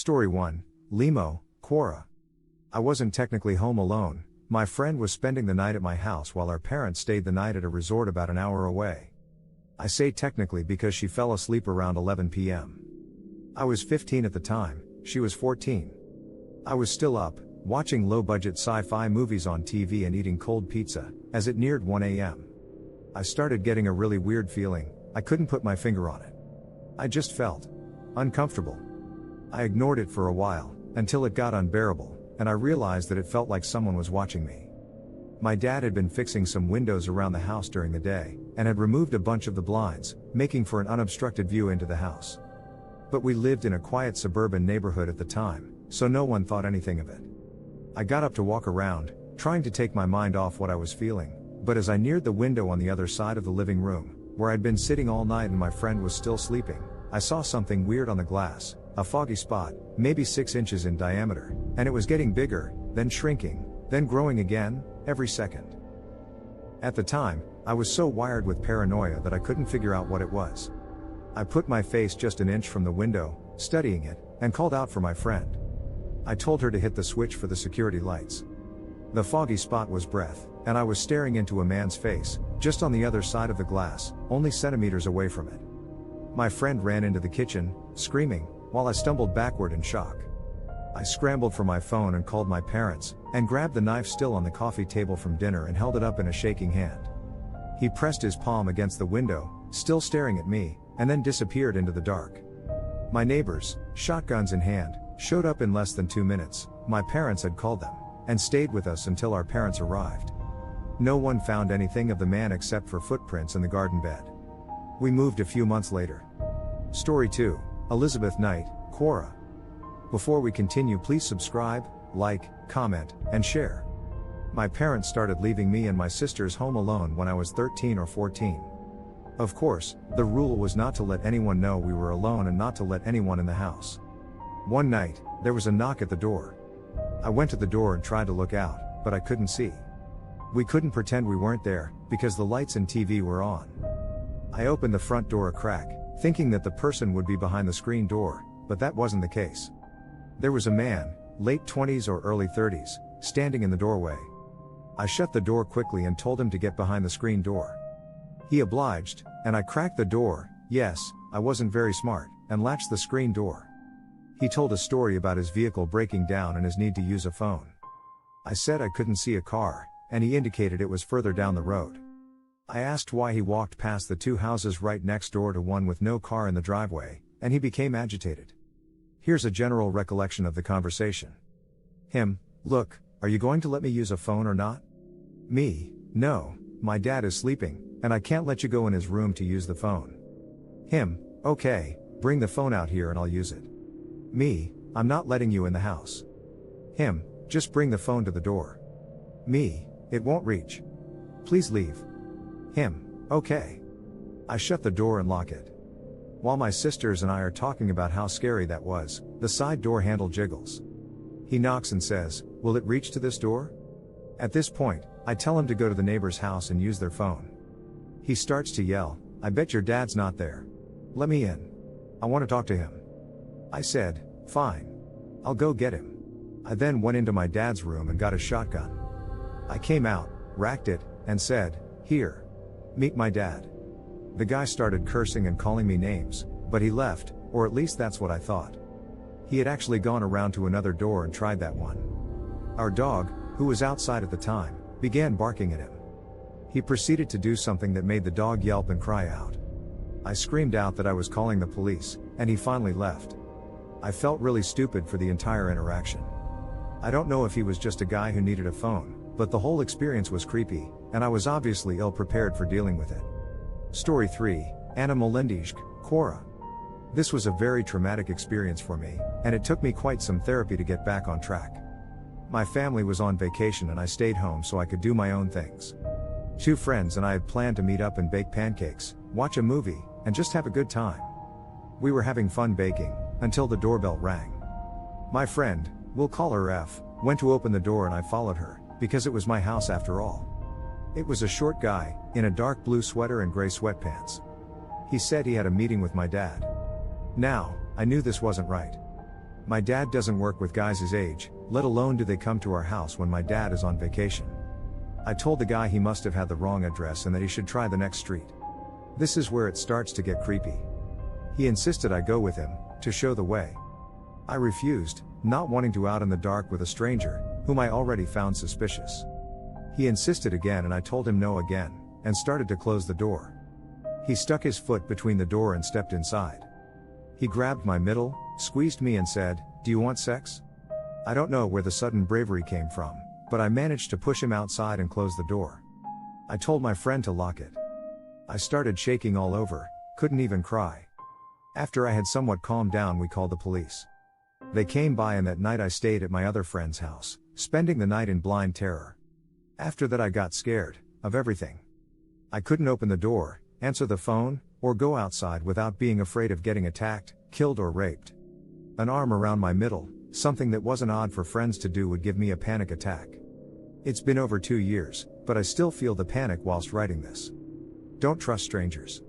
Story 1, Leemo, Quora. I wasn't technically home alone. My friend was spending the night at my house while our parents stayed the night at a resort about an hour away. I say technically because she fell asleep around 11 p.m. I was 15 at the time, she was 14. I was still up, watching low-budget sci-fi movies on TV and eating cold pizza, as it neared 1 a.m. I started getting a really weird feeling. I couldn't put my finger on it. I just felt uncomfortable. I ignored it for a while, until it got unbearable, and I realized that it felt like someone was watching me. My dad had been fixing some windows around the house during the day, and had removed a bunch of the blinds, making for an unobstructed view into the house. But we lived in a quiet suburban neighborhood at the time, so no one thought anything of it. I got up to walk around, trying to take my mind off what I was feeling, but as I neared the window on the other side of the living room, where I'd been sitting all night and my friend was still sleeping, I saw something weird on the glass, a foggy spot, maybe 6 inches in diameter, and it was getting bigger, then shrinking, then growing again, every second. At the time, I was so wired with paranoia that I couldn't figure out what it was. I put my face just an inch from the window, studying it, and called out for my friend. I told her to hit the switch for the security lights. The foggy spot was breath, and I was staring into a man's face, just on the other side of the glass, only centimeters away from it. My friend ran into the kitchen, screaming, while I stumbled backward in shock. I scrambled for my phone and called my parents, and grabbed the knife still on the coffee table from dinner and held it up in a shaking hand. He pressed his palm against the window, still staring at me, and then disappeared into the dark. My neighbors, shotguns in hand, showed up in less than 2 minutes. My parents had called them, and stayed with us until our parents arrived. No one found anything of the man except for footprints in the garden bed. We moved a few months later. Story 2, Elizabeth Knight, Quora. Before we continue, please subscribe, like, comment, and share. My parents started leaving me and my sisters home alone when I was 13 or 14. Of course, the rule was not to let anyone know we were alone and not to let anyone in the house. One night, there was a knock at the door. I went to the door and tried to look out, but I couldn't see. We couldn't pretend we weren't there, because the lights and TV were on. I opened the front door a crack, thinking that the person would be behind the screen door, but that wasn't the case. There was a man, late 20s or early 30s, standing in the doorway. I shut the door quickly and told him to get behind the screen door. He obliged, and I cracked the door. Yes, I wasn't very smart, and latched the screen door. He told a story about his vehicle breaking down and his need to use a phone. I said I couldn't see a car, and he indicated it was further down the road. I asked why he walked past the 2 houses right next door to one with no car in the driveway, and he became agitated. Here's a general recollection of the conversation. Him, look, are you going to let me use a phone or not? Me, no, my dad is sleeping, and I can't let you go in his room to use the phone. Him, okay, bring the phone out here and I'll use it. Me, I'm not letting you in the house. Him, just bring the phone to the door. Me, it won't reach. Please leave. Him, okay. I shut the door and lock it. While my sisters and I are talking about how scary that was, the side door handle jiggles. He knocks and says, will it reach to this door? At this point, I tell him to go to the neighbor's house and use their phone. He starts to yell, I bet your dad's not there. Let me in. I want to talk to him. I said, fine. I'll go get him. I then went into my dad's room and got a shotgun. I came out, racked it, and said, here. Meet my dad. The guy started cursing and calling me names, but he left, or at least that's what I thought. He had actually gone around to another door and tried that one. Our dog, who was outside at the time, began barking at him. He proceeded to do something that made the dog yelp and cry out. I screamed out that I was calling the police, and he finally left. I felt really stupid for the entire interaction. I don't know if he was just a guy who needed a phone, but the whole experience was creepy, and I was obviously ill-prepared for dealing with it. Story 3, Molendijk, Quora. This was a very traumatic experience for me, and it took me quite some therapy to get back on track. My family was on vacation and I stayed home so I could do my own things. 2 friends and I had planned to meet up and bake pancakes, watch a movie, and just have a good time. We were having fun baking, until the doorbell rang. My friend, we'll call her F, went to open the door and I followed her, because it was my house after all. It was a short guy, in a dark blue sweater and gray sweatpants. He said he had a meeting with my dad. Now, I knew this wasn't right. My dad doesn't work with guys his age, let alone do they come to our house when my dad is on vacation. I told the guy he must have had the wrong address and that he should try the next street. This is where it starts to get creepy. He insisted I go with him, to show the way. I refused, not wanting to out in the dark with a stranger, whom I already found suspicious. He insisted again and I told him no again, and started to close the door. He stuck his foot between the door and stepped inside. He grabbed my middle, squeezed me and said, "Do you want sex?" I don't know where the sudden bravery came from, but I managed to push him outside and close the door. I told my friend to lock it. I started shaking all over, couldn't even cry. After I had somewhat calmed down, we called the police. They came by and that night I stayed at my other friend's house, spending the night in blind terror. After that I got scared, of everything. I couldn't open the door, answer the phone, or go outside without being afraid of getting attacked, killed or raped. An arm around my middle, something that wasn't odd for friends to do, would give me a panic attack. It's been over 2 years, but I still feel the panic whilst writing this. Don't trust strangers.